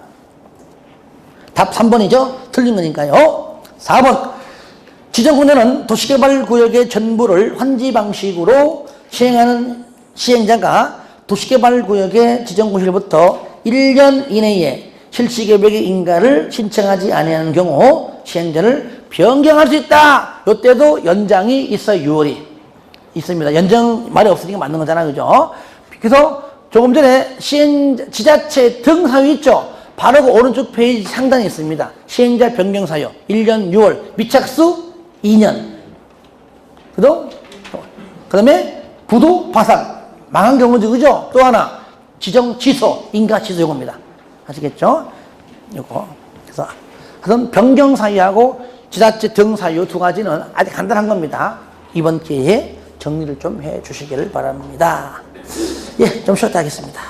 답 3번이죠? 틀린 거니까요. 4번. 지정권자는 도시개발구역의 전부를 환지 방식으로 시행하는 시행자가 도시개발구역의 지정구실부터 1년 이내에 실시계획의 인가를 신청하지 아니하는 경우 시행자를 변경할 수 있다. 이때도 연장이 있어요. 6월이 있습니다. 연장 말이 없으니까 맞는 거잖아요. 그죠? 그래서 조금 전에 지자체 등 사유 있죠? 바로 그 오른쪽 페이지 상단에 있습니다. 시행자 변경 사유 1년 6월, 미착수 2년. 그 다음에 부도 파산, 망한 경우죠. 그죠? 또 하나, 지정 취소, 인가 취소 요겁니다. 아시겠죠? 요거. 그래서, 그럼 변경 사유하고 지자체 등 사유 두 가지는 아주 간단한 겁니다. 이번 기회에 정리를 좀 해 주시기를 바랍니다. 예, 좀 쉬었다 하겠습니다.